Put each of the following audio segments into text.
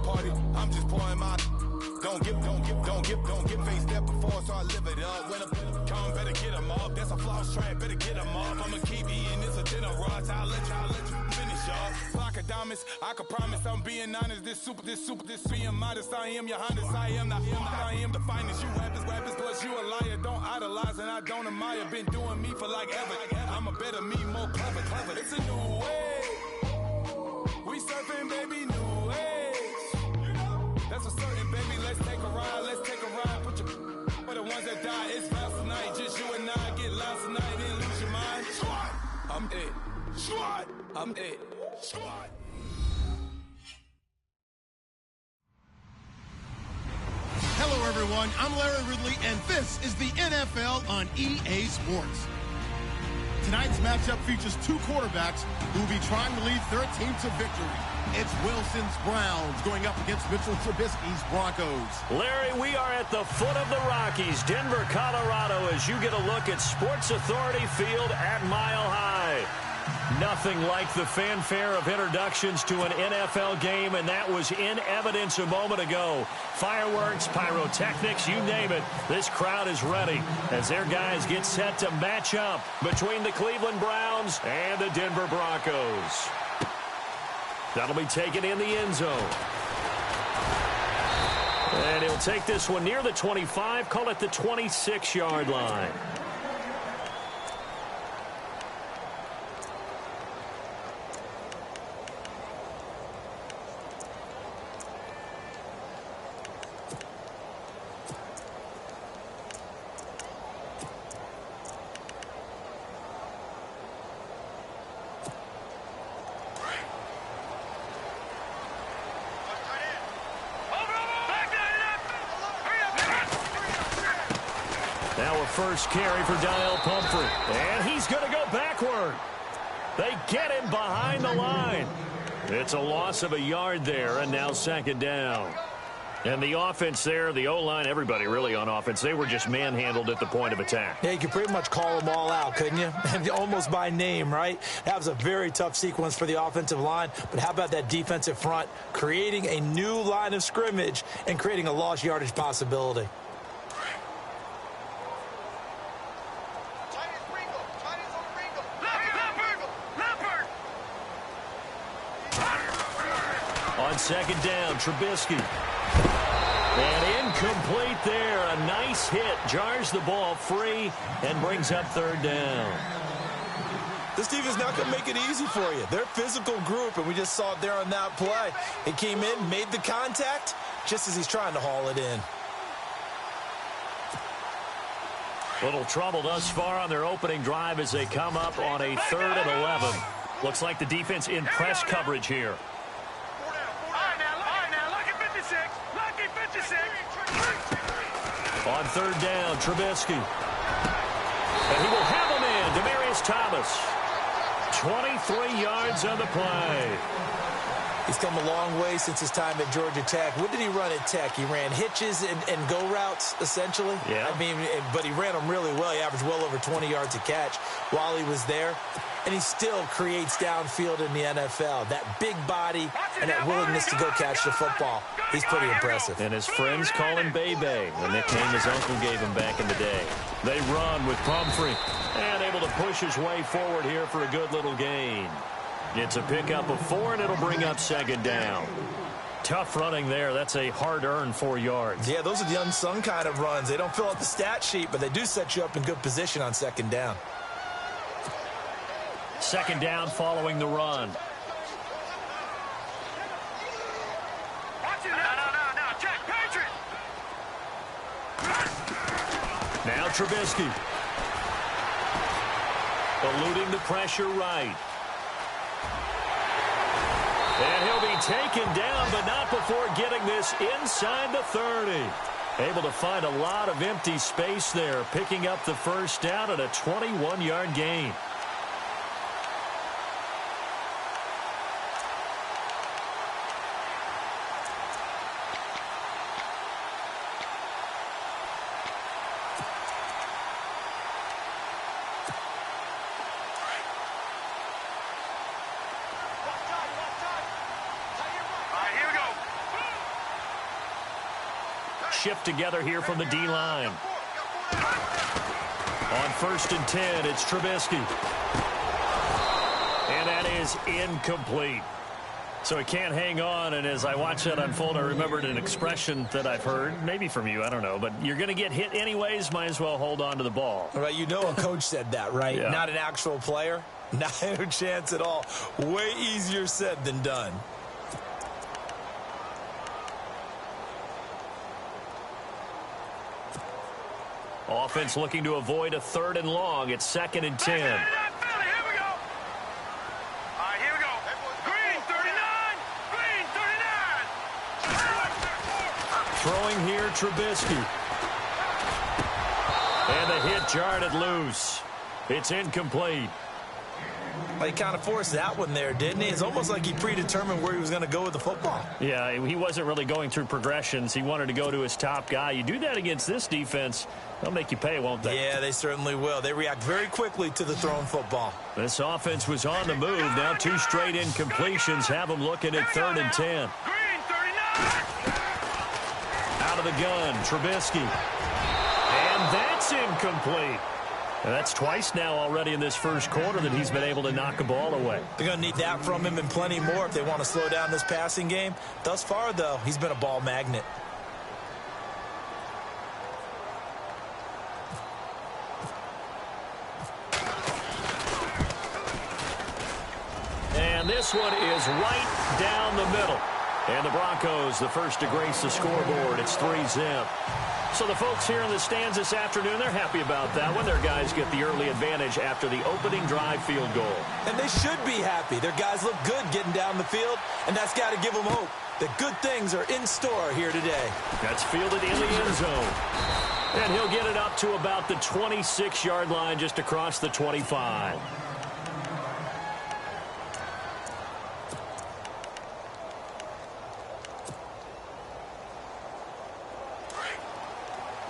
party. I'm just pouring my. Don't get face step before, so I live it up. When I come, better get them up. That's a floss track, better get them up. I'ma keep eating this a dinner rush. I'll let you finish up. Flock of diamonds, I can promise I'm being honest. This being modest. I am your highness. I am the finest. You rappers, plus you a liar. Don't idolize and I don't admire. Been doing me for like ever. I'm a better me, more clever. It's a new way. We surfing, baby, new age. That's a certain, baby. Let's take a ride. Put your for the ones that die. It's fast tonight. Just you and I get lost tonight and lose your mind. Squad, I'm it. Squad, I'm it. Squad. Hello, everyone. I'm Larry Ridley, and this is the NFL on EA Sports. Tonight's matchup features two quarterbacks who will be trying to lead their team to victory. It's Wilson's Browns going up against Mitchell Trubisky's Broncos. Larry, we are at the foot of the Rockies, Denver, Colorado, as you get a look at Sports Authority Field at Mile High. Nothing like the fanfare of introductions to an NFL game, and that was in evidence a moment ago. Fireworks, pyrotechnics, you name it. This crowd is ready as their guys get set to match up between the Cleveland Browns and the Denver Broncos. That'll be taken in the end zone. And he'll take this one near the 25, call it the 26-yard line. First carry for Daniel Pumphrey. And he's going to go backward. They get him behind the line. It's a loss of a yard there, and now second down. And the offense there, the O-line, everybody really on offense, they were just manhandled at the point of attack. Yeah, you could pretty much call them all out, couldn't you? Almost by name, right? That was a very tough sequence for the offensive line. But how about that defensive front creating a new line of scrimmage and creating a lost yardage possibility? On second down, Trubisky. And incomplete there. A nice hit. Jars the ball free and brings up third down. This team is not going to make it easy for you. They're a physical group, and we just saw it there on that play. He came in, made the contact, just as he's trying to haul it in. Little trouble thus far on their opening drive as they come up on a 3rd and 11. Looks like the defense in press coverage here. On third down, Trubisky. And he will have him in. Demaryius Thomas. 23 yards on the play. He's come a long way since his time at Georgia Tech. What did he run at Tech? He ran hitches and go routes, essentially. Yeah. I mean, but he ran them really well. He averaged well over 20 yards a catch while he was there. And he still creates downfield in the NFL. That big body and that willingness to go catch the football. He's pretty impressive. And his friends call him Bebe, the nickname his uncle gave him back in the day. They run with Pumphrey. And able to push his way forward here for a good little gain. It's a pickup of 4, and it'll bring up second down. Tough running there. That's a hard-earned 4 yards. Yeah, those are the unsung kind of runs. They don't fill out the stat sheet, but they do set you up in good position on second down. Second down following the run. Now Trubisky. Eluding the pressure right. And he'll be taken down, but not before getting this inside the 30. Able to find a lot of empty space there, picking up the first down at a 21-yard gain. shift together here from the D-line. On 1st and 10, it's Trubisky. And that is incomplete. So he can't hang on, and as I watch that unfold, I remembered an expression that I've heard, maybe from you, I don't know, but you're going to get hit anyways, might as well hold on to the ball. All right, you know a coach said that, right? Yeah. Not an actual player. Not a chance at all. Way easier said than done. Offense looking to avoid a 3rd and long. It's 2nd and 10. Throwing here, Trubisky. And the hit jarred it loose. It's incomplete. Well, he kind of forced that one there, didn't he? It's almost like he predetermined where he was going to go with the football. Yeah, he wasn't really going through progressions. He wanted to go to his top guy. You do that against this defense, they'll make you pay, won't they? Yeah, they certainly will. They react very quickly to the thrown football. This offense was on the move. Now 2 straight incompletions have them looking at 3rd and 10. Out of the gun, Trubisky. And that's incomplete. And that's twice now already in this first quarter that he's been able to knock a ball away. They're going to need that from him and plenty more if they want to slow down this passing game. Thus far, though, he's been a ball magnet. And this one is right down the middle. And the Broncos, the first to grace the scoreboard. It's 3-zip. So the folks here in the stands this afternoon, they're happy about that one. Their guys get the early advantage after the opening drive field goal. And they should be happy. Their guys look good getting down the field, and that's got to give them hope that good things are in store here today. That's fielded in the end zone. And he'll get it up to about the 26-yard line, just across the 25.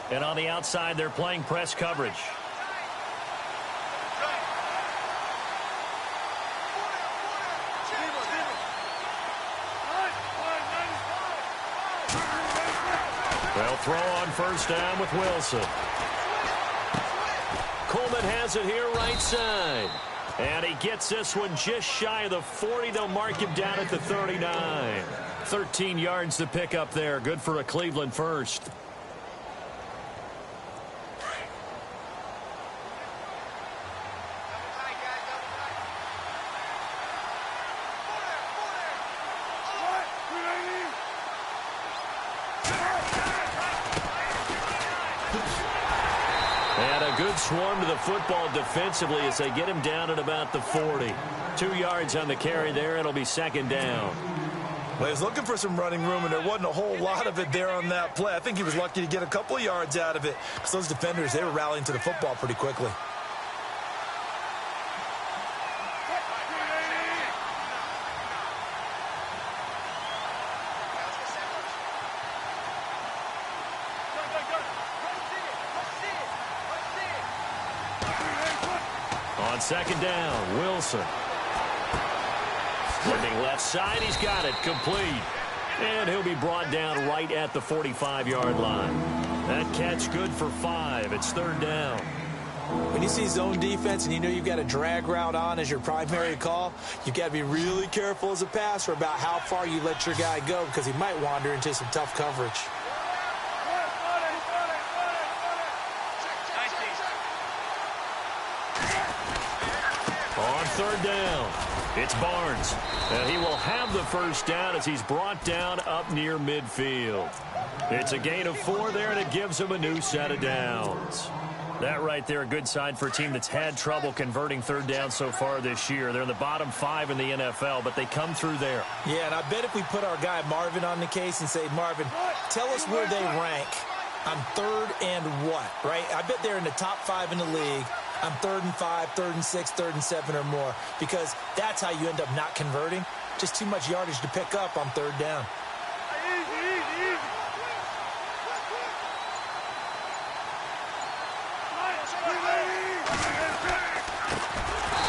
And on the outside, they're playing press coverage. They'll throw on 1st down with Wilson. Coleman has it here right side. And he gets this one just shy of the 40. They'll mark him down at the 39. 13 yards to pick up there. Good for a Cleveland first. Swarm to the football defensively as they get him down at about the 40. 2 yards on the carry there. It'll be 2nd down. Well, he was looking for some running room, and there wasn't a whole lot of it there on that play. I think he was lucky to get a couple of yards out of it because those defenders, they were rallying to the football pretty quickly. On 2nd down, Wilson. Flipping left side, he's got it, complete. And he'll be brought down right at the 45-yard line. That catch good for 5. It's 3rd down. When you see zone defense and you know you've got a drag route on as your primary call, you've got to be really careful as a passer about how far you let your guy go because he might wander into some tough coverage. On 3rd down, it's Barnes. And he will have the 1st down as he's brought down up near midfield. It's a gain of 4 there, and it gives him a new set of downs. That right there, a good sign for a team that's had trouble converting 3rd down so far this year. They're in the bottom 5 in the NFL, but they come through there. Yeah, and I bet if we put our guy Marvin on the case and say, Marvin, tell us where they rank on 3rd and what, right? I bet they're in the top 5 in the league on 3rd and 5, 3rd and 6, 3rd and 7 or more, because that's how you end up not converting. Just too much yardage to pick up on 3rd down.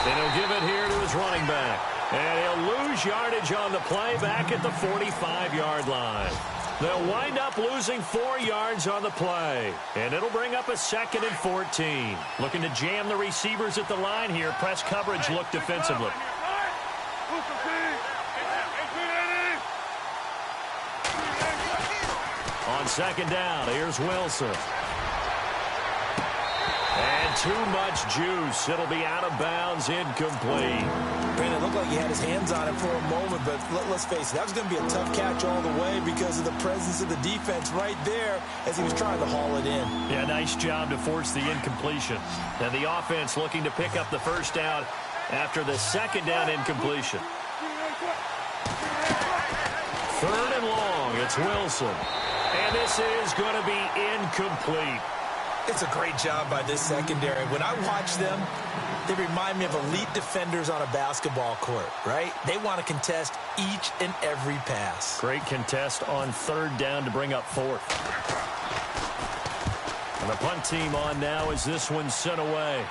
And he'll give it here to his running back. And he'll lose yardage on the play back at the 45-yard line. They'll wind up losing 4 yards on the play. And it'll bring up a 2nd and 14. Looking to jam the receivers at the line here. Press coverage look defensively. On 2nd down, here's Wilson. And too much juice. It'll be out of bounds, incomplete. Brandon, it looked like he had his hands on it for a moment, but let's face it, that was going to be a tough catch all the way because of the presence of the defense right there as he was trying to haul it in. Yeah, nice job to force the incompletion. And the offense looking to pick up the first down after the 2nd down incompletion. 3rd and long, it's Wilson. And this is going to be incomplete. It's a great job by this secondary. When I watch them, they remind me of elite defenders on a basketball court, right? They want to contest each and every pass. Great contest on 3rd down to bring up 4th. And the punt team on now as this one's sent away.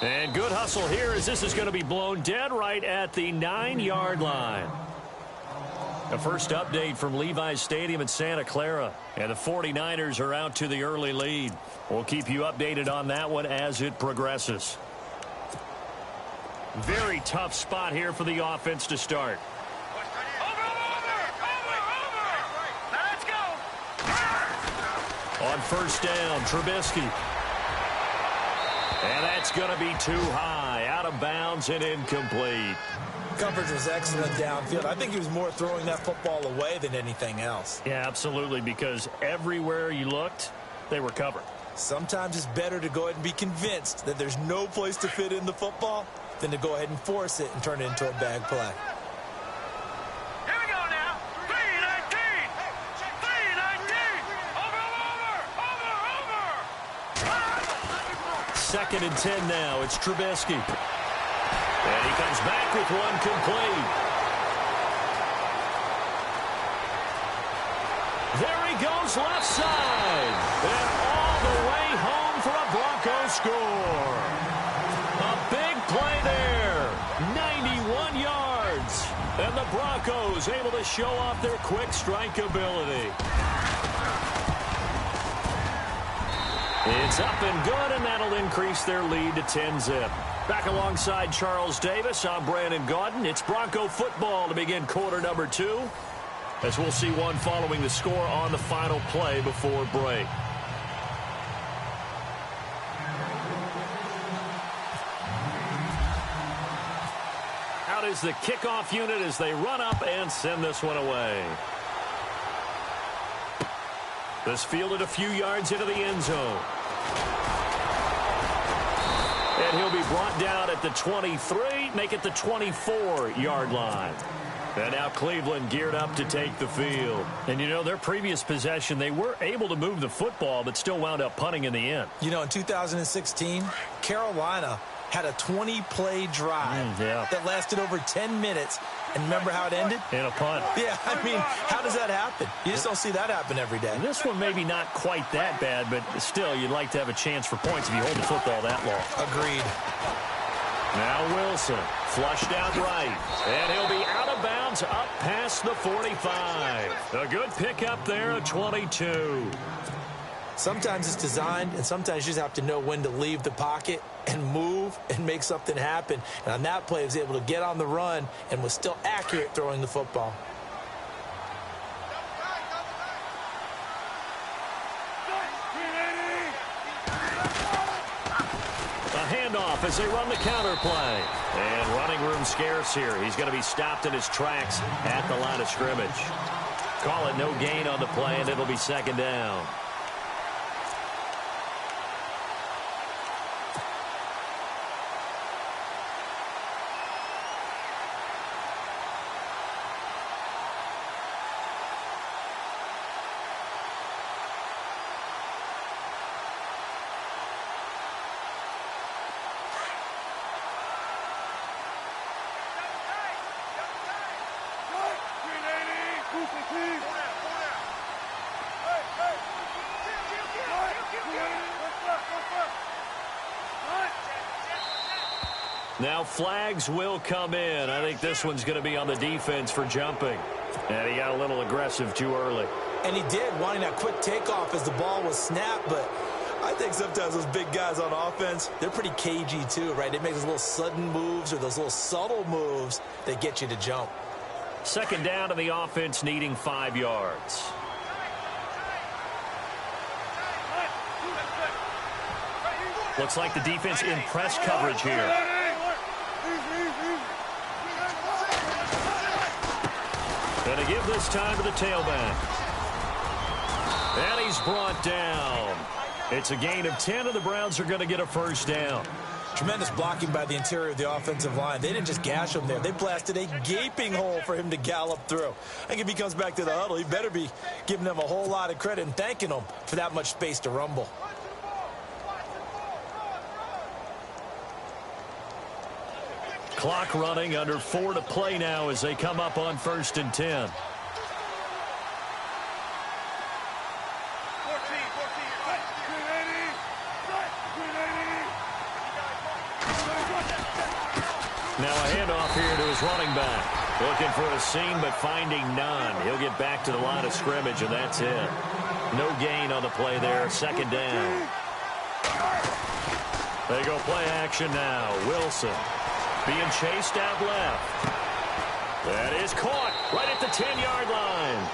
And good hustle here as this is going to be blown dead right at the 9-yard line. The first update from Levi's Stadium in Santa Clara. And the 49ers are out to the early lead. We'll keep you updated on that one as it progresses. Very tough spot here for the offense to start. Let's go. On 1st down, Trubisky. And that's going to be too high, out of bounds and incomplete. Coverage was excellent downfield. I think he was more throwing that football away than anything else. Yeah, absolutely, because everywhere you looked, they were covered. Sometimes it's better to go ahead and be convinced that there's no place to fit in the football than to go ahead and force it and turn it into a bag play. Here we go now. 319. 319. Over. 2nd and 10 now. It's Trubisky. And he comes back with one complete. There he goes left side. And all the way home for a Broncos score. A big play there. 91 yards. And the Broncos able to show off their quick strike ability. It's up and good, and that'll increase their lead to 10-zip. Back alongside Charles Davis, I'm Brandon Gaudin. It's Bronco football to begin quarter number 2, as we'll see one following the score on the final play before break. Out is the kickoff unit as they run up and send this one away. This fielded a few yards into the end zone. And he'll be brought down at the 23, make it the 24-yard line. And now Cleveland geared up to take the field. And, you know, their previous possession, they were able to move the football, but still wound up punting in the end. You know, in 2016, Carolina had a 20-play drive that lasted over 10 minutes. And remember how it ended? In a punt. Yeah, I mean, how does that happen? You just don't see that happen every day. This one maybe not quite that bad, but still, you'd like to have a chance for points if you hold the football that long. Agreed. Now Wilson, flushed out right, and he'll be out of bounds up past the 45. A good pickup there at 22. Sometimes it's designed, and sometimes you just have to know when to leave the pocket and move and make something happen. And on that play, he was able to get on the run and was still accurate throwing the football. A handoff as they run the counter play. And running room scarce here. He's going to be stopped in his tracks at the line of scrimmage. Call it no gain on the play, and it'll be 2nd down. Now flags will come in. I think this one's going to be on the defense for jumping. And he got a little aggressive too early. And he did, wanting that quick takeoff as the ball was snapped. But I think sometimes those big guys on offense, they're pretty cagey too, right? They make those little sudden moves or those little subtle moves that get you to jump. Second down to the offense, needing 5 yards. Looks like the defense in press coverage here. Going to give this time to the tailback. And he's brought down. It's a gain of 10, and the Browns are going to get a first down. Tremendous blocking by the interior of the offensive line. They didn't just gash him there. They blasted a gaping hole for him to gallop through. I think if he comes back to the huddle, he better be giving them a whole lot of credit and thanking them for that much space to rumble. Clock running, under 4 to play now as they come up on 1st and 10. Now a handoff here to his running back. Looking for a seam, but finding none. He'll get back to the line of scrimmage, and that's it. No gain on the play there. Second down. They go play action now. Wilson being chased out left. That is caught right at the 10-yard line.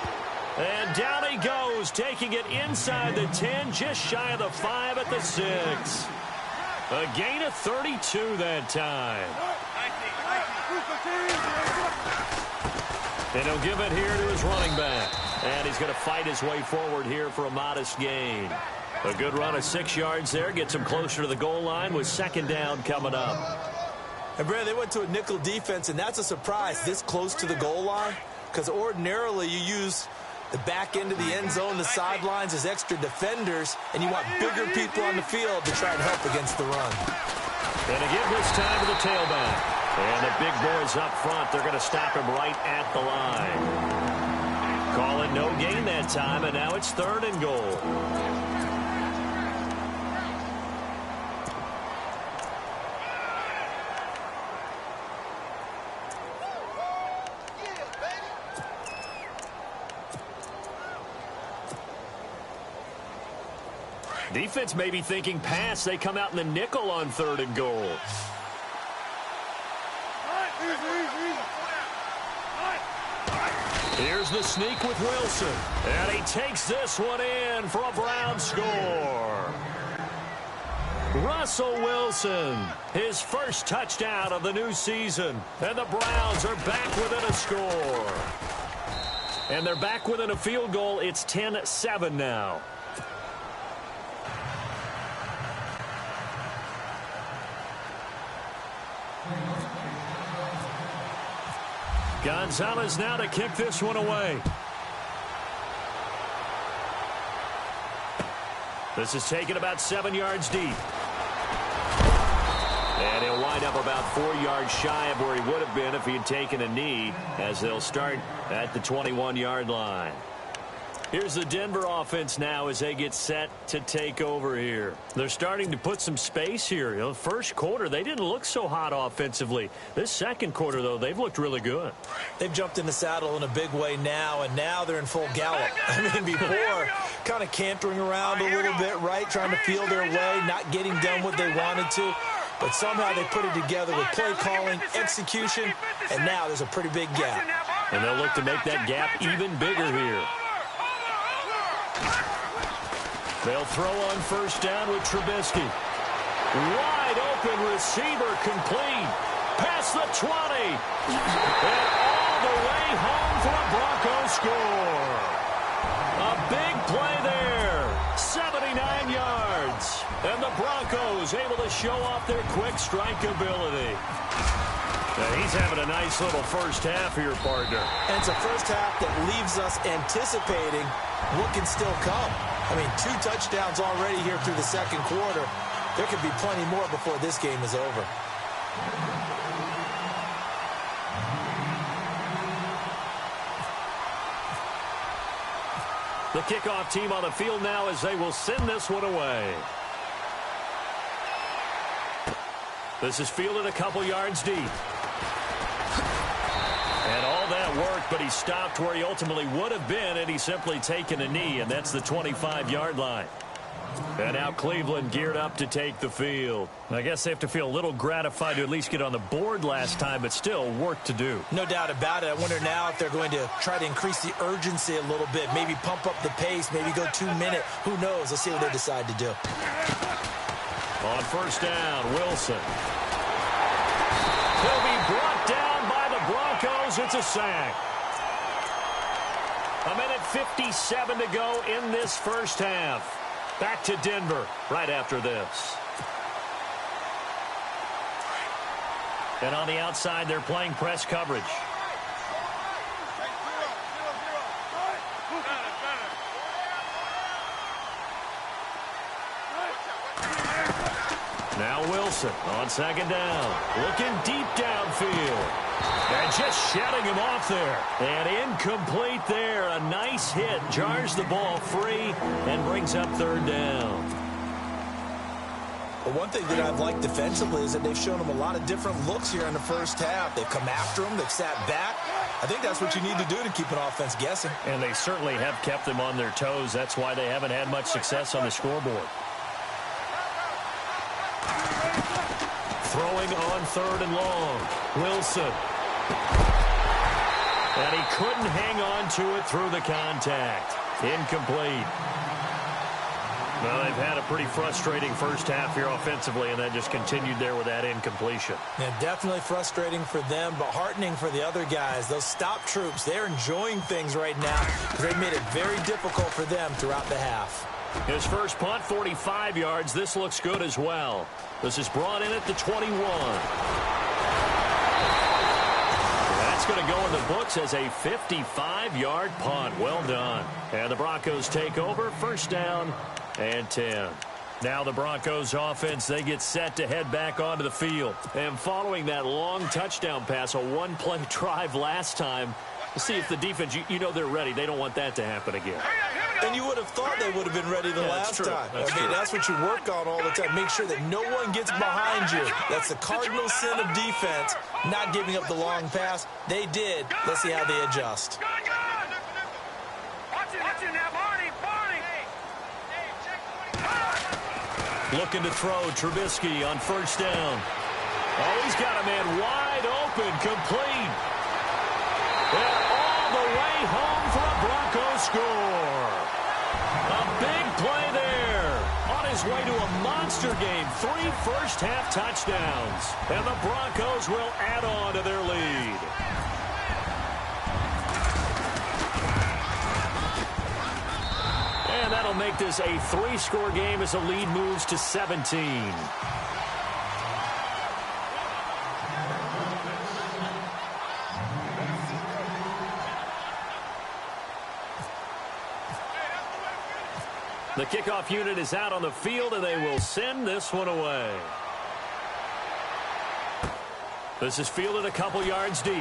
And down he goes, taking it inside the 10, just shy of the 5 at the 6. A gain of 32 that time. And he'll give it here to his running back. And he's going to fight his way forward here for a modest gain. A good run of 6 yards there. Gets him closer to the goal line with second down coming up. And, Brad, they went to a nickel defense, and that's a surprise this close to the goal line, because ordinarily you use the back end of the end zone, the sidelines as extra defenders, and you want bigger people on the field to try and help against the run. And again this time to the tailback. And the big boys up front, they're going to stop him right at the line. Call it no gain that time, and now it's 3rd and goal. Defense may be thinking pass. They come out in the nickel on 3rd and goal. Here's the sneak with Wilson. And he takes this one in for a Brown score. Russell Wilson, his first touchdown of the new season. And the Browns are back within a score. And they're back within a field goal. It's 10-7 now. Gonzalez now to kick this one away. This is taken about 7 yards deep. And he'll wind up about 4 yards shy of where he would have been if he had taken a knee, as they'll start at the 21-yard line. Here's the Denver offense now as they get set to take over here. They're starting to put some space here. You know, first quarter, they didn't look so hot offensively. This second quarter, though, they've looked really good. They've jumped in the saddle in a big way now, and now they're in full gallop. I mean, before, kind of cantering around a little bit, right, trying to feel their way, not getting done what they wanted to. But somehow they put it together with play calling, execution, and now there's a pretty big gap. And they'll look to make that gap even bigger here. They'll throw on first down with Trubisky. Wide open receiver complete. Past the 20. And all the way home for a Broncos score. A big play there. 79 yards. And the Broncos able to show off their quick strike ability. Now he's having a nice little first half here, partner. And it's a first half that leaves us anticipating what can still come. I mean, 2 touchdowns already here through the second quarter. There could be plenty more before this game is over. The kickoff team on the field now as they will send this one away. This is fielded a couple yards deep. And all that work, but he stopped where he ultimately would have been, and he's simply taken a knee, and that's the 25-yard line. And now Cleveland geared up to take the field. I guess they have to feel a little gratified to at least get on the board last time, but still work to do. No doubt about it. I wonder now if they're going to try to increase the urgency a little bit, maybe pump up the pace, maybe go 2 minute. Who knows? Let's see what they decide to do. On first down, Wilson. He'll be brought down by the Broncos. It's a sack. 1:57 to go in this first half. Back to Denver right after this. And on the outside, they're playing press coverage. Now Wilson on second down. Looking deep downfield. And just shedding him off there. And incomplete there. A nice hit. Jars the ball free and brings up third down. Well, one thing that I've liked defensively is that they've shown him a lot of different looks here in the first half. They've come after him. They've sat back. I think that's what you need to do to keep an offense guessing. And they certainly have kept them on their toes. That's why they haven't had much success on the scoreboard. Throwing on third and long. Wilson. And he couldn't hang on to it through the contact. Incomplete. Well, they've had a pretty frustrating first half here offensively, and that just continued there with that incompletion. Yeah, definitely frustrating for them, but heartening for the other guys. Those stop troops, they're enjoying things right now because they've made it very difficult for them throughout the half. His first punt, 45 yards. This looks good as well. This is brought in at the 21. That's going to go in the books as a 55-yard punt. Well done. And the Broncos take over. First down and 10. Now the Broncos offense, they get set to head back onto the field. And following that long touchdown pass, a one-play drive last time, to see if the defense, you know they're ready. They don't want that to happen again. And you would have thought they would have been ready the last time. That's what you work on all the time. Make sure that no one gets behind you. That's the cardinal sin of defense, not giving up the long pass. They did. Let's see how they adjust. Looking to throw, Trubisky on first down. Oh, he's got a man wide open, complete. And all the way home for a Broncos score. A big play there. On his way to a monster game. 3 first-half touchdowns. And the Broncos will add on to their lead. And that'll make this a 3-score game as the lead moves to 17. The kickoff unit is out on the field, and they will send this one away. This is fielded a couple yards deep.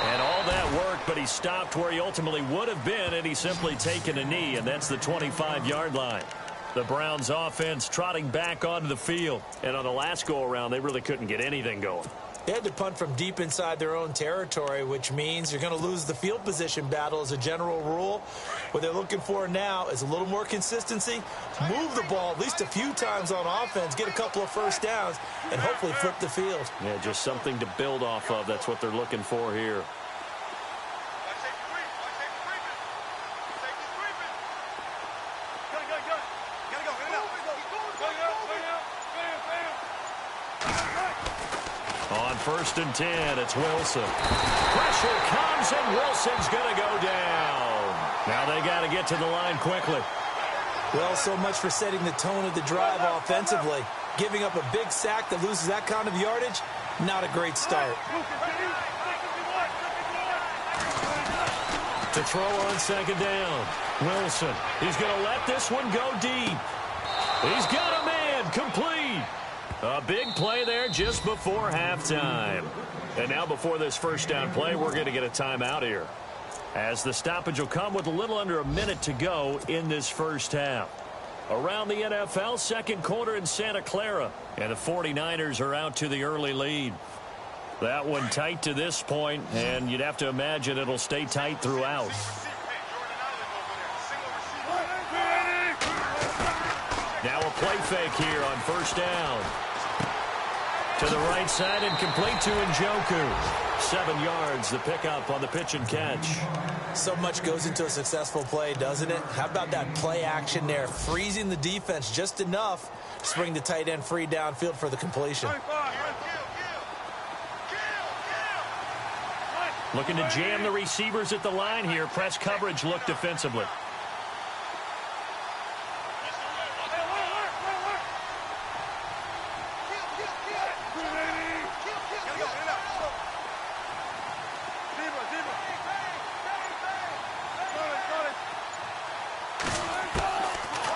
And all that work, but he stopped where he ultimately would have been, and he's simply taken a knee, and that's the 25-yard line. The Browns offense trotting back onto the field. And on the last go-around, they really couldn't get anything going. They had to punt from deep inside their own territory, which means you're going to lose the field position battle as a general rule. What they're looking for now is a little more consistency, move the ball at least a few times on offense, get a couple of first downs, and hopefully flip the field. Yeah, just something to build off of. That's what they're looking for here. First and 10, it's Wilson. Pressure comes, and Wilson's going to go down. Now they got to get to the line quickly. Well, so much for setting the tone of the drive offensively. Giving up a big sack that loses that kind of yardage, not a great start. To throw on second down, Wilson. He's going to let this one go deep. He's got a man, complete. A big play there just before halftime. And now before this first down play, we're going to get a timeout here, as the stoppage will come with a little under a minute to go in this first half. Around the NFL, second quarter in Santa Clara. And the 49ers are out to the early lead. That one tight to this point, and you'd have to imagine it'll stay tight throughout. Now a play fake here on first down. To the right side and complete to Njoku. 7 yards, the pickup on the pitch and catch. So much goes into a successful play, doesn't it? How about that play action there, freezing the defense just enough to bring the tight end free downfield for the completion. Looking to jam the receivers at the line here. Press coverage look defensively.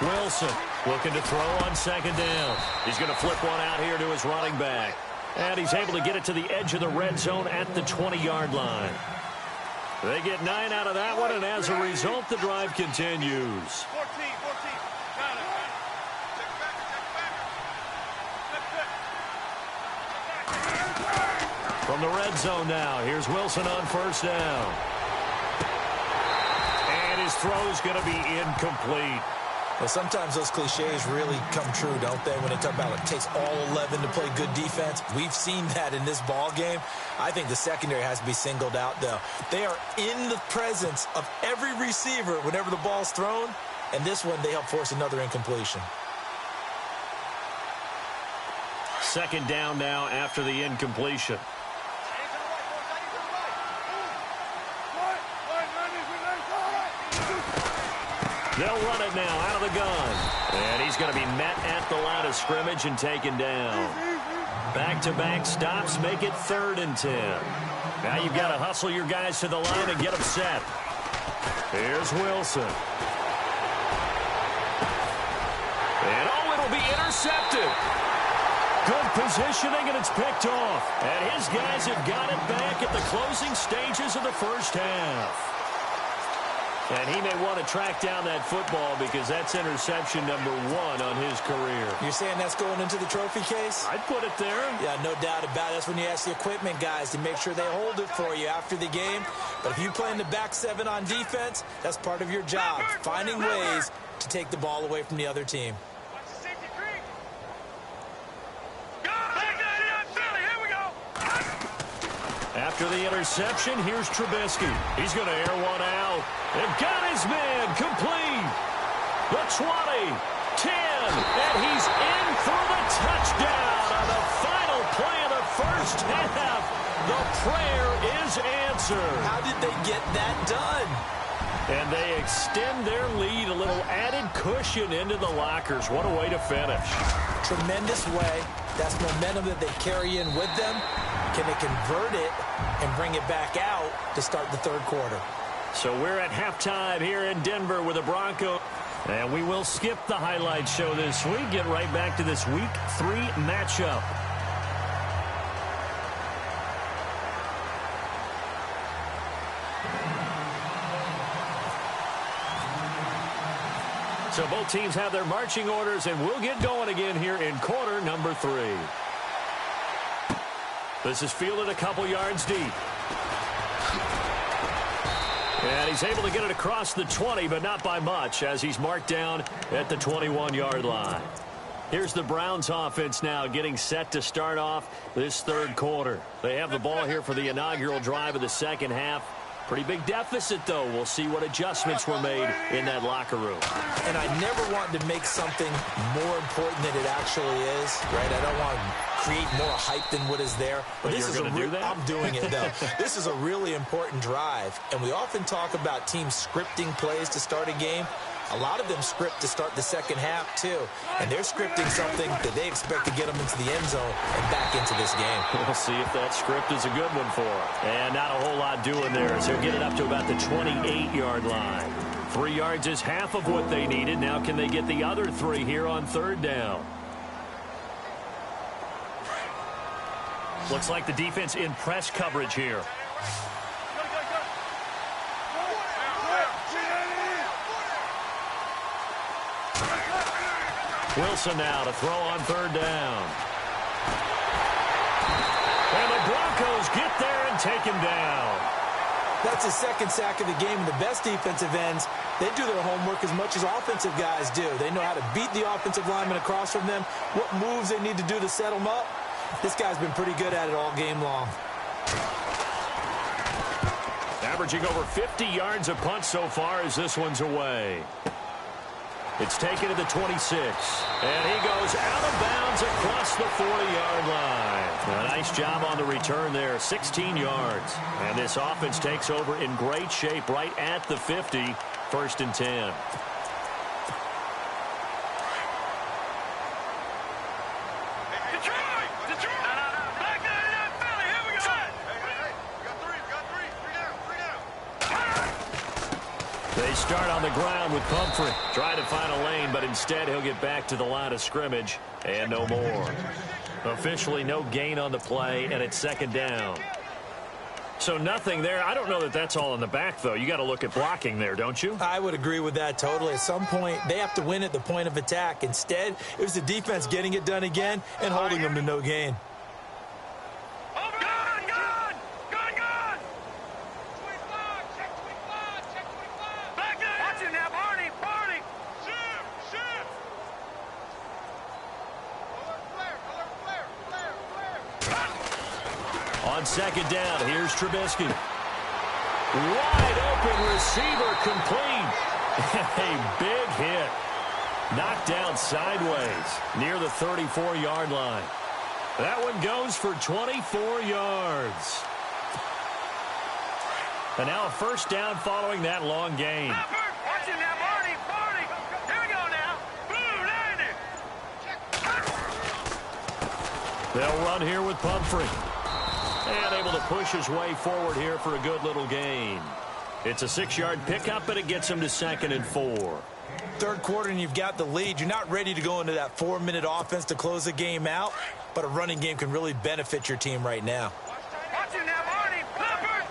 Wilson looking to throw on second down. He's going to flip one out here to his running back. And he's able to get it to the edge of the red zone at the 20-yard line. They get 9 out of that one, and as a result, the drive continues. From the red zone now, here's Wilson on first down. And his throw is going to be incomplete. Well, sometimes those cliches really come true, don't they, when they talk about it takes all 11 to play good defense. We've seen that in this ball game. I think the secondary has to be singled out, though. They are in the presence of every receiver whenever the ball's thrown, and this one they help force another incompletion. Second down now after the incompletion. They'll run it now out of the gun. And he's going to be met at the line of scrimmage and taken down. Back-to-back stops make it 3rd and 10. Now you've got to hustle your guys to the line and get them set. Here's Wilson. And it'll be intercepted. Good positioning, and it's picked off. And his guys have got it back at the closing stages of the first half. And he may want to track down that football because that's interception number 1 on his career. You're saying that's going into the trophy case? I'd put it there. Yeah, no doubt about it. That's when you ask the equipment guys to make sure they hold it for you after the game. But if you play in the back 7 on defense, that's part of your job, finding ways to take the ball away from the other team. After the interception, here's Trubisky. He's going to air one out. And got his man complete. The 20, 10, and he's in for the touchdown on the final play of the first half. The prayer is answered. How did they get that done? And they extend their lead, a little added cushion into the lockers. What a way to finish. Tremendous way. That's momentum that they carry in with them. Can they convert it and bring it back out to start the 3rd quarter? So we're at halftime here in Denver with the Broncos. And we will skip the highlight show this week. Get right back to this Week 3 matchup. So both teams have their marching orders, and we'll get going again here in quarter number 3. This is fielded a couple yards deep. And he's able to get it across the 20, but not by much, as he's marked down at the 21-yard line. Here's the Browns offense now getting set to start off this 3rd quarter. They have the ball here for the inaugural drive of the second half. Pretty big deficit, though. We'll see what adjustments were made in that locker room. And I never want to make something more important than it actually is, right? I don't want to create more hype than what is there. But this you're going to do that? I'm doing it, though. This is a really important drive. And we often talk about teams scripting plays to start a game. A lot of them script to start the second half, too. And they're scripting something that they expect to get them into the end zone and back into this game. We'll see if that script is a good one for them. And not a whole lot doing there as they'll get it up to about the 28-yard line. 3 yards is half of what they needed. Now can they get the other 3 here on 3rd down? Looks like the defense in press coverage here. Wilson now to throw on third down. And the Broncos get there and take him down. That's the second sack of the game. The best defensive ends, they do their homework as much as offensive guys do. They know how to beat the offensive lineman across from them, what moves they need to do to set them up. This guy's been pretty good at it all game long. Averaging over 50 yards a punt so far as this one's away. It's taken to the 26. And he goes out of bounds across the 40-yard line. A nice job on the return there, 16 yards. And this offense takes over in great shape right at the 50, 1st and 10. They start on the ground with Pumphrey. Trying to find a lane, but instead he'll get back to the line of scrimmage and no more. Officially no gain on the play, and it's 2nd down. So nothing there. I don't know that that's all in the back, though. You got to look at blocking there, don't you? I would agree with that totally. At some point, they have to win at the point of attack. Instead, it was the defense getting it done again and holding them to no gain. On 2nd down, here's Trubisky. Wide open receiver complete. A big hit. Knocked down sideways near the 34-yard line. That one goes for 24 yards. And now a 1st down following that long gain. They'll run here with Pumphrey. And able to push his way forward here for a good little gain. It's a 6-yard pickup, and it gets him to 2nd and 4. Third quarter, and you've got the lead. You're not ready to go into that 4-minute offense to close the game out, but a running game can really benefit your team right now. Watch it now, Barney. Leopard.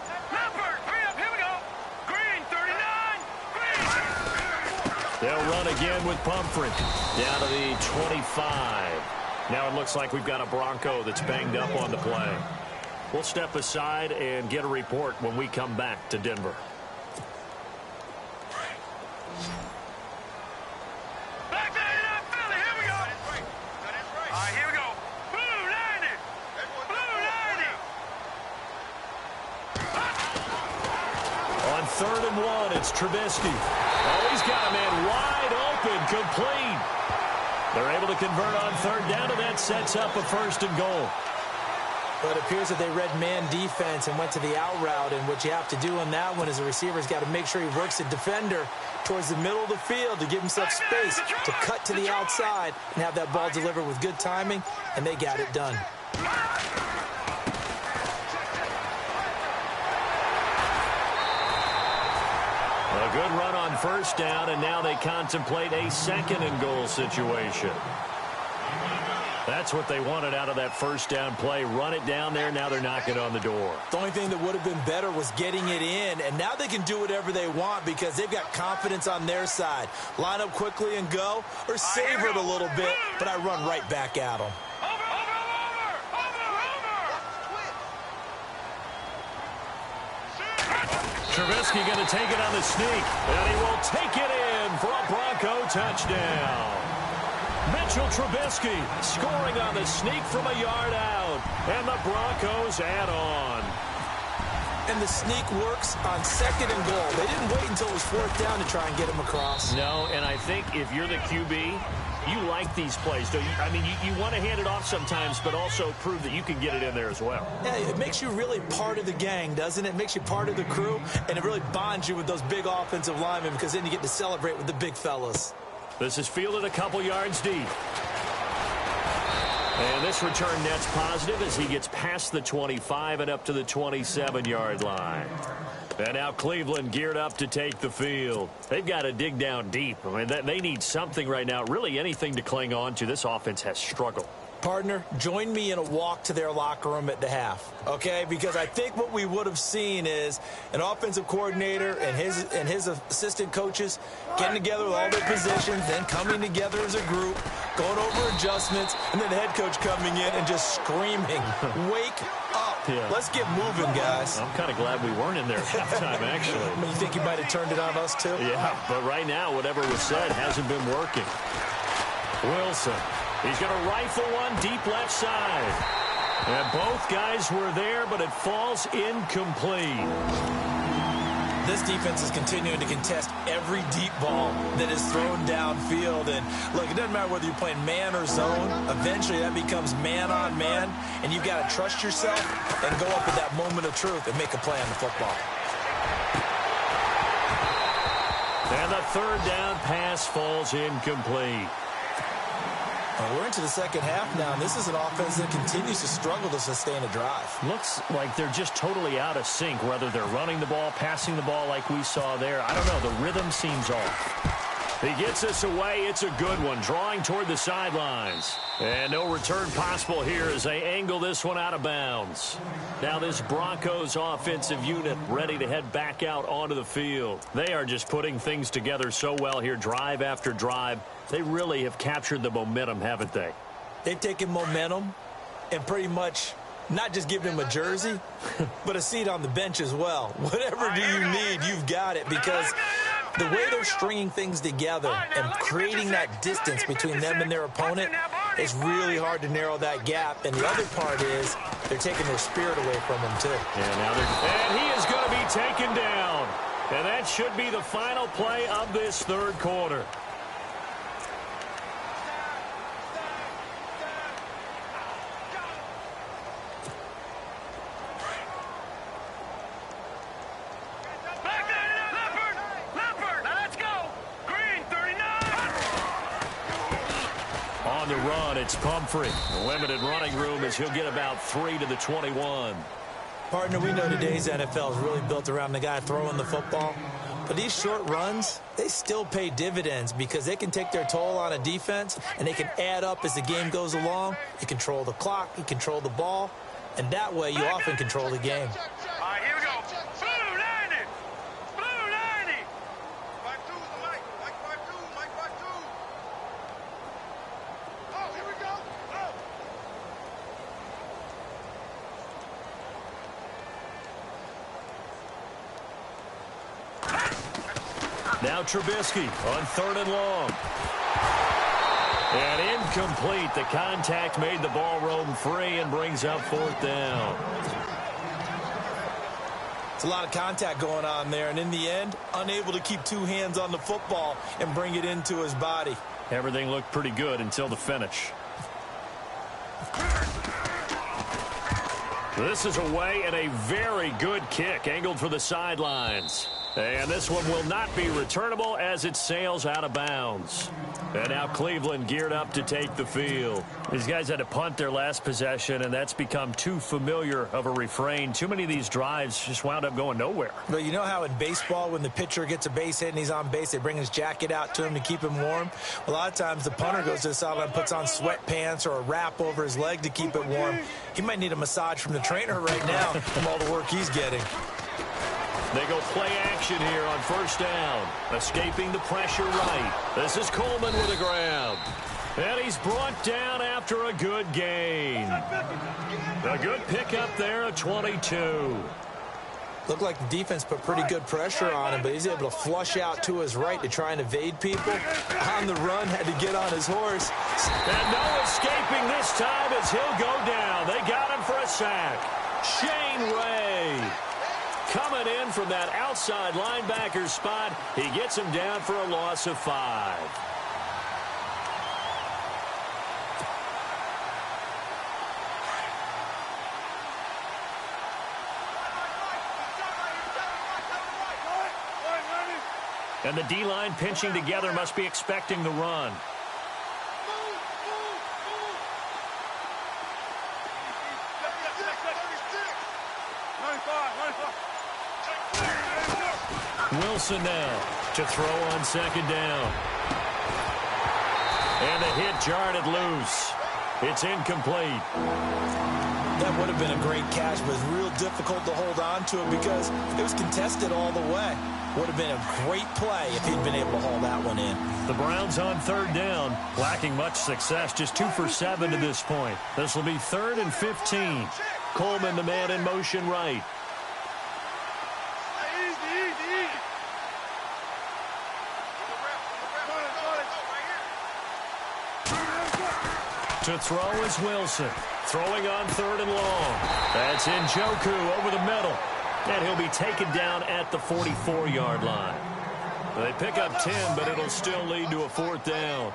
Hurry up, here we go. Green, 39. Green. They'll run again with Pumphrey. Down to the 25. Now it looks like we've got a Bronco that's banged up on the play. We'll step aside and get a report when we come back to Denver. Back to Philly. Here we go. All right, here we go. Blue 90. Blue 90. On 3rd and 1, it's Trubisky. Oh, he's got a man wide open, complete. They're able to convert on 3rd down, and that sets up a 1st and goal. But it appears that they read man defense and went to the out route. And what you have to do on that one is the receiver's got to make sure he works the defender towards the middle of the field to give himself space to cut to the outside and have that ball delivered with good timing, and they got it done. A good run on 1st down, and now they contemplate a 2nd and goal situation. That's what they wanted out of that 1st down play. Run it down there. Now they're knocking on the door. The only thing that would have been better was getting it in, and now they can do whatever they want because they've got confidence on their side. Line up quickly and go, or savor it a little bit, but I run right back at them. Trubisky going to take it on the sneak, and he will take it in for a Bronco touchdown. Mitchell Trubisky scoring on the sneak from a yard out, and the Broncos add on. And the sneak works on 2nd and goal. They didn't wait until it was 4th down to try and get him across. No, and I think if you're the QB, you like these plays, don't you? I mean, you want to hand it off sometimes, but also prove that you can get it in there as well. Yeah, it makes you really part of the gang, doesn't it? It makes you part of the crew, and it really bonds you with those big offensive linemen because then you get to celebrate with the big fellas. This is fielded a couple yards deep. And this return net's positive as he gets past the 25 and up to the 27-yard line. And now Cleveland geared up to take the field. They've got to dig down deep. I mean, they need something right now, really anything to cling on to. This offense has struggled. Partner, join me in a walk to their locker room at the half, okay? Because I think what we would have seen is an offensive coordinator and his assistant coaches getting together with all their positions, then coming together as a group, going over adjustments, and then the head coach coming in and just screaming, "Wake up. Yeah. Let's get moving, guys." I'm kind of glad we weren't in there at halftime, actually. You think you might have turned it on us, too? Yeah, but right now, whatever was said hasn't been working. Wilson. He's going to rifle one deep left side. And both guys were there, but it falls incomplete. This defense is continuing to contest every deep ball that is thrown downfield. And, look, it doesn't matter whether you're playing man or zone. Eventually, that becomes man on man. And you've got to trust yourself and go up at that moment of truth and make a play on the football. And the third down pass falls incomplete. We're into the second half now, and this is an offense that continues to struggle to sustain a drive. Looks like they're just totally out of sync, whether they're running the ball, passing the ball like we saw there. I don't know. The rhythm seems off. He gets us away. It's a good one, drawing toward the sidelines. And no return possible here as they angle this one out of bounds. Now this Broncos offensive unit ready to head back out onto the field. They are just putting things together so well here, drive after drive. They really have captured the momentum, haven't they? They've taken momentum and pretty much not just given him a jersey, but a seat on the bench as well. Whatever do you need, you've got it, because the way they're stringing things together and creating that distance between them and their opponent, it's really hard to narrow that gap. And the other part is they're taking their spirit away from him, too. And he is going to be taken down. And that should be the final play of this third quarter. The run, it's Pumphrey. Limited running room as he'll get about 3 to the 21. Partner, we know today's NFL is really built around the guy throwing the football. But these short runs, they still pay dividends because they can take their toll on a defense and they can add up as the game goes along. You control the clock, you control the ball, and that way you often control the game. All right, here we go. Blue 90. Blue 90. Mike 2 is the mic. Mike 2. Mike 2. Oh, here we go. Oh. Now Trubisky on 3rd and long. And incomplete. The contact made the ball roam free and brings up 4th down. It's a lot of contact going on there, and in the end, unable to keep 2 hands on the football and bring it into his body. Everything looked pretty good until the finish. This is away and a very good kick angled for the sidelines. And this one will not be returnable as it sails out of bounds. And now Cleveland geared up to take the field. These guys had to punt their last possession, and that's become too familiar of a refrain. Too many of these drives just wound up going nowhere. But you know how in baseball, when the pitcher gets a base hit and he's on base, they bring his jacket out to him to keep him warm? A lot of times the punter goes to the sideline and puts on sweatpants or a wrap over his leg to keep it warm. He might need a massage from the trainer right now from all the work he's getting. They go play action here on 1st down. Escaping the pressure right. This is Coleman with a grab. And he's brought down after a good gain. A good pickup there at 22. Looked like the defense put pretty good pressure on him, but he's able to flush out to his right to try and evade people. On the run, had to get on his horse. And no escaping this time as he'll go down. They got him for a sack. Shane Ray coming in from that outside linebacker spot. He gets him down for a loss of 5. And the D-line pinching together must be expecting the run. Wilson now to throw on 2nd down. And the hit jarred it loose. It's incomplete. That would have been a great catch, but it's real difficult to hold on to it because it was contested all the way. Would have been a great play if he'd been able to haul that one in. The Browns on third down, lacking much success, just 2 for 7 to this point. This will be 3rd and 15. Coleman, the man in motion right. To throw is Wilson. Throwing on 3rd and long. That's Njoku over the middle. And he'll be taken down at the 44-yard line. They pick up 10, but it'll still lead to a 4th down.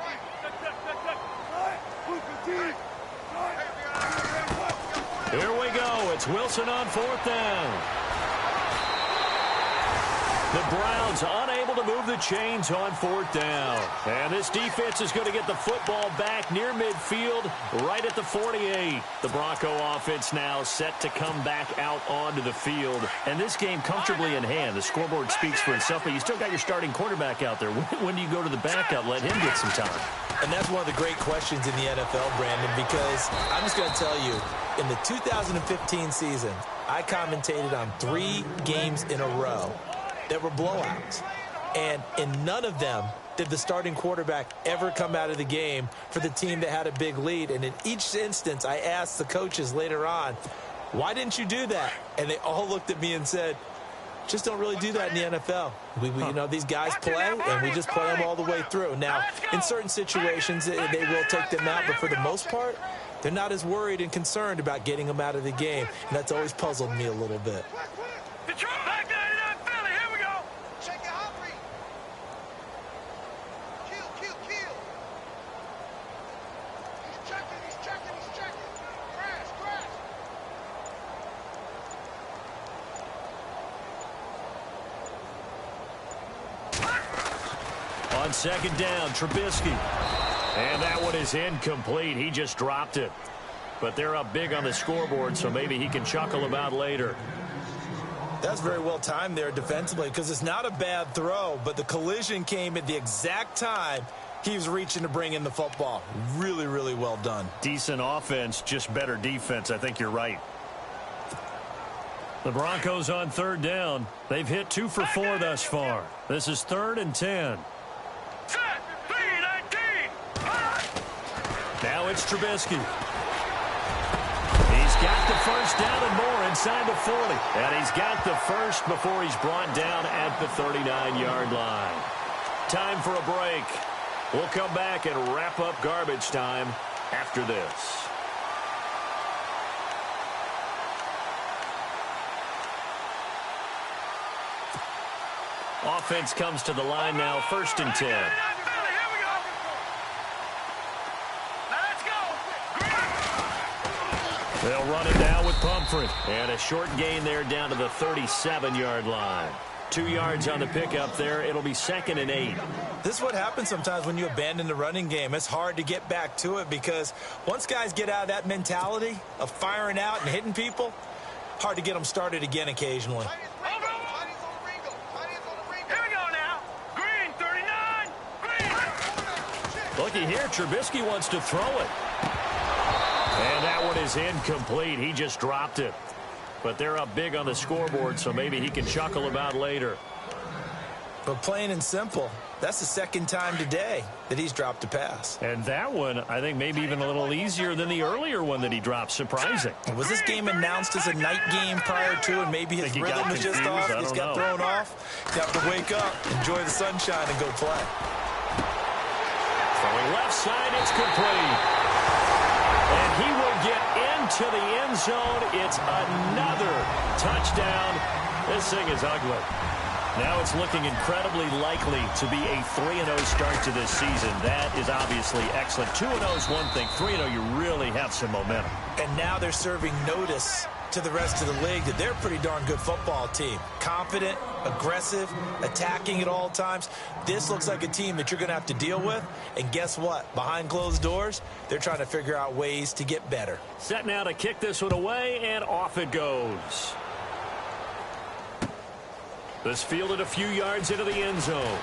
Here we go. It's Wilson on 4th down. The Browns unable to move the chains on 4th down. And this defense is going to get the football back near midfield, right at the 48. The Bronco offense now set to come back out onto the field. And this game comfortably in hand. The scoreboard speaks for itself, but you still got your starting quarterback out there. When do you go to the backup, let him get some time? And that's one of the great questions in the NFL, Brandon, because I'm just going to tell you, in the 2015 season, I commentated on 3 games in a row that were blowouts. And in none of them did the starting quarterback ever come out of the game for the team that had a big lead. And in each instance, I asked the coaches later on, why didn't you do that? And they all looked at me and said, just don't really do that in the NFL. You know, these guys play, and we just play them all the way through. Now, in certain situations, they will take them out, but for the most part, they're not as worried and concerned about getting them out of the game. And that's always puzzled me a little bit. On 2nd down, Trubisky. And that one is incomplete. He just dropped it. But they're up big on the scoreboard, so maybe he can chuckle about later. That's very well timed there defensively because it's not a bad throw, but the collision came at the exact time he was reaching to bring in the football. Really, really well done. Decent offense, just better defense. I think you're right. The Broncos on 3rd down. They've hit 2 for 4 thus far. This is 3rd and 10. Now it's Trubisky. He's got the first down and more inside the 40. And he's got the first before he's brought down at the 39-yard line. Time for a break. We'll come back and wrap up garbage time after this. Offense comes to the line now, 1st and 10. They'll run it down with Pumphrey. And a short gain there down to the 37-yard line. 2 yards on the pickup there. It'll be 2nd and 8. This is what happens sometimes when you abandon the running game. It's hard to get back to it because once guys get out of that mentality of firing out and hitting people, hard to get them started again occasionally. Looky here, Trubisky wants to throw it. And that one is incomplete. He just dropped it. But they're up big on the scoreboard, so maybe he can chuckle about later. But plain and simple, that's the 2nd time today that he's dropped a pass. And that one, I think, maybe even a little easier than the earlier one that he dropped. Surprising. Was this game announced as a night game prior to, and maybe his rhythm was just off? He's got thrown off. You have to wake up, enjoy the sunshine, and go play. Throwing left side, it's complete. And he will get into the end zone. It's another touchdown. This thing is ugly. Now it's looking incredibly likely to be a 3-0 start to this season. That is obviously excellent. 2-0 is one thing. 3-0, you really have some momentum. And now they're serving notice to the rest of the league that they're a pretty darn good football team. Confident, aggressive, attacking at all times. This looks like a team that you're going to have to deal with. And guess what? Behind closed doors, they're trying to figure out ways to get better. Set now to kick this one away, and off it goes. This fielded a few yards into the end zone.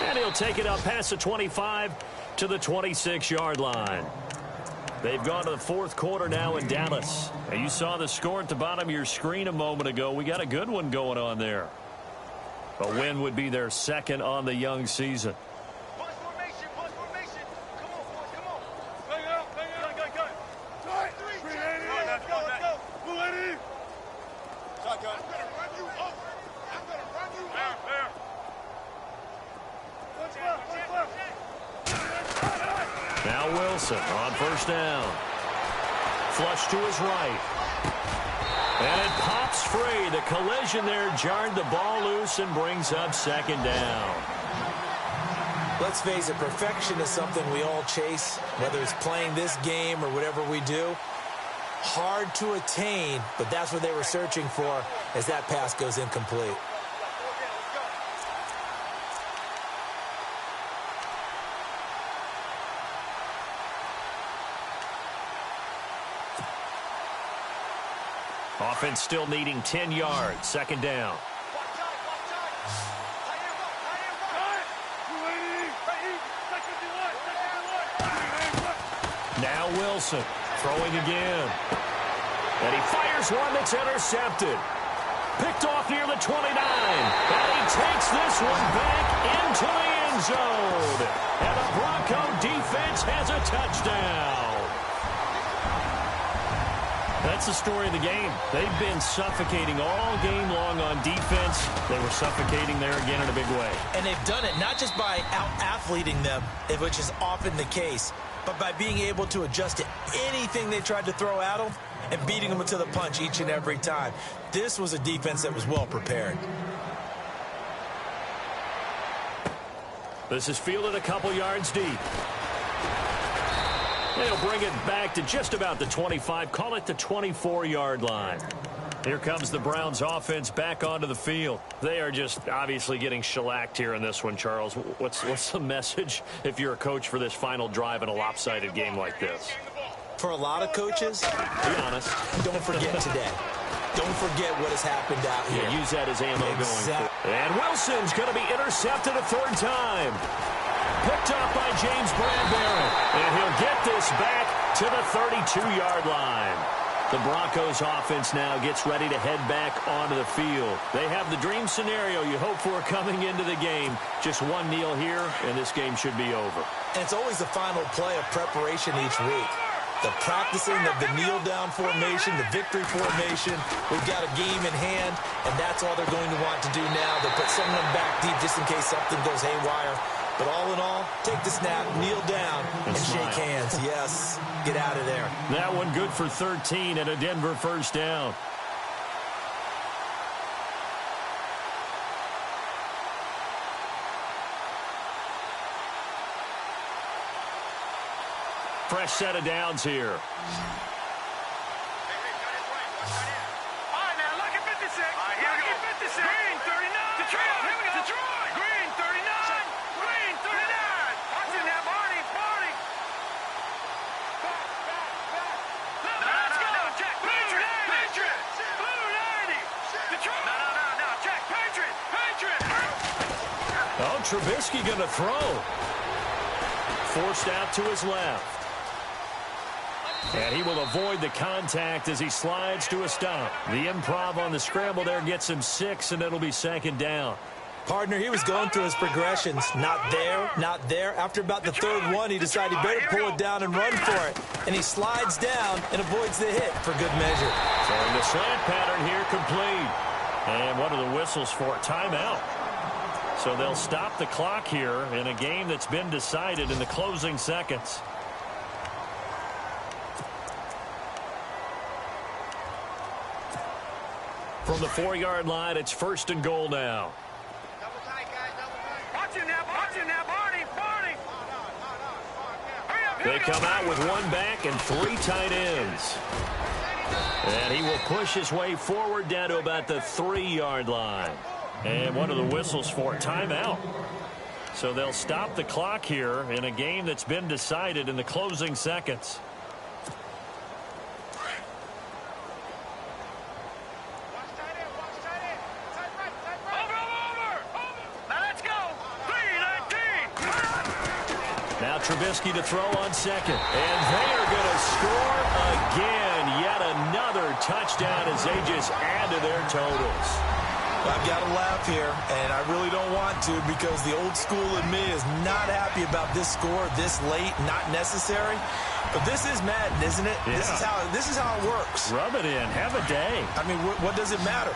And he'll take it up past the 25 to the 26-yard line. They've gone to the fourth quarter now in Dallas. And you saw the score at the bottom of your screen a moment ago. We got a good one going on there. A win would be their second on the young season. Bus formation, bus formation. Come on, boys, come on. Bang out, bang out. Go. 3, 2, 1, let's go. Move it in. Shotgun. I'm going to run you over. There. What's left? Now Wilson on first down. Flush to his right. And it pops free. The collision there jarred the ball loose and brings up second down. Let's face it, perfection is something we all chase, whether it's playing this game or whatever we do. Hard to attain, but that's what they were searching for as that pass goes incomplete. Offense still needing 10 yards. Second down. Now Wilson throwing again. And he fires one that's intercepted. Picked off near the 29. And he takes this one back into the end zone. And the Bronco defense has a touchdown. That's the story of the game. They've been suffocating all game long on defense. They were suffocating there again in a big way. And they've done it not just by out-athleting them, which is often the case, but by being able to adjust to anything they tried to throw at them and beating them to the punch each and every time. This was a defense that was well prepared. This is fielded a couple yards deep. They'll bring it back to just about the 25. Call it the 24-yard line. Here comes the Browns offense back onto the field. They are just obviously getting shellacked here in this one, Charles. What's the message if you're a coach for this final drive in a lopsided game like this? For a lot of coaches, be honest, don't forget today. Don't forget what has happened out here. Yeah, use that as ammo going forward. And Wilson's going to be intercepted a third time. Picked up by James Bradbury. And he'll get this back to the 32-yard line. The Broncos offense now gets ready to head back onto the field. They have the dream scenario you hope for coming into the game. Just one kneel here, and this game should be over. And it's always the final play of preparation each week. The practicing of the kneel-down formation, the victory formation. We've got a game in hand, and that's all they're going to want to do now. They put someone back deep just in case something goes haywire. But all in all, take the snap, kneel down, and shake hands. Yes, get out of there. That one good for 13 and a Denver first down. Fresh set of downs here. All right, now, look at 56. All right, here we go. 56. Green, 39. Detroit. Here we go. Detroit. Green, 39. Green, 39. Watch it now, Barney. Back. Let's go. Jack. Patriots. Blue 90. Detroit. No. Jack. Patriots. Oh, Trubisky going to throw. Forced out to his left. And he will avoid the contact as he slides to a stop. The improv on the scramble there gets him 6, and it'll be second down. Partner, he was going through his progressions. Not there. After about the third one, he decided he better pull it down and run for it. And he slides down and avoids the hit for good measure. So the slant pattern here complete. And what are the whistles for? Timeout. So they'll stop the clock here in a game that's been decided in the closing seconds. From the 4-yard line, it's first and goal now. Double tight, guys. Watch it now, Barney. They come out with one back and 3 tight ends. And he will push his way forward down to about the 3-yard line. And one of the whistles for timeout. So they'll stop the clock here in a game that's been decided in the closing seconds. Trubisky to throw on second. And they are going to score again. Yet another touchdown as they just add to their totals. I've got to laugh here, and I really don't want to because the old school in me is not happy about this score this late, not necessary. But this is Madden, isn't it? Yeah. This is how it works. Rub it in. Have a day. I mean, what does it matter?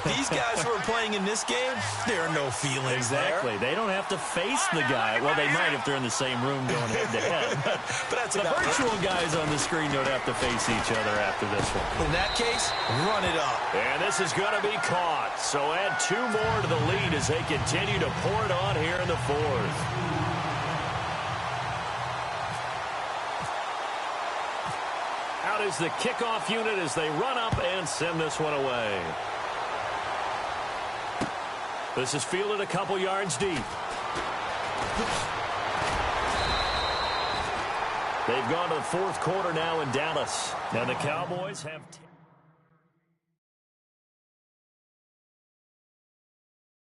These guys who are playing in this game, there are no feelings Exactly. there. They don't have to face the guy. Well, they might if they're in the same room going head-to-head. But that's the about virtual it. guys on the screen don't have to face each other after this one. In that case, run it up. And this is going to be caught. So add 2 more to the lead as they continue to pour it on here in the 4th. Out is the kickoff unit as they run up and send this one away. This is fielded a couple yards deep. They've gone to the 4th quarter now in Dallas. Now the Cowboys have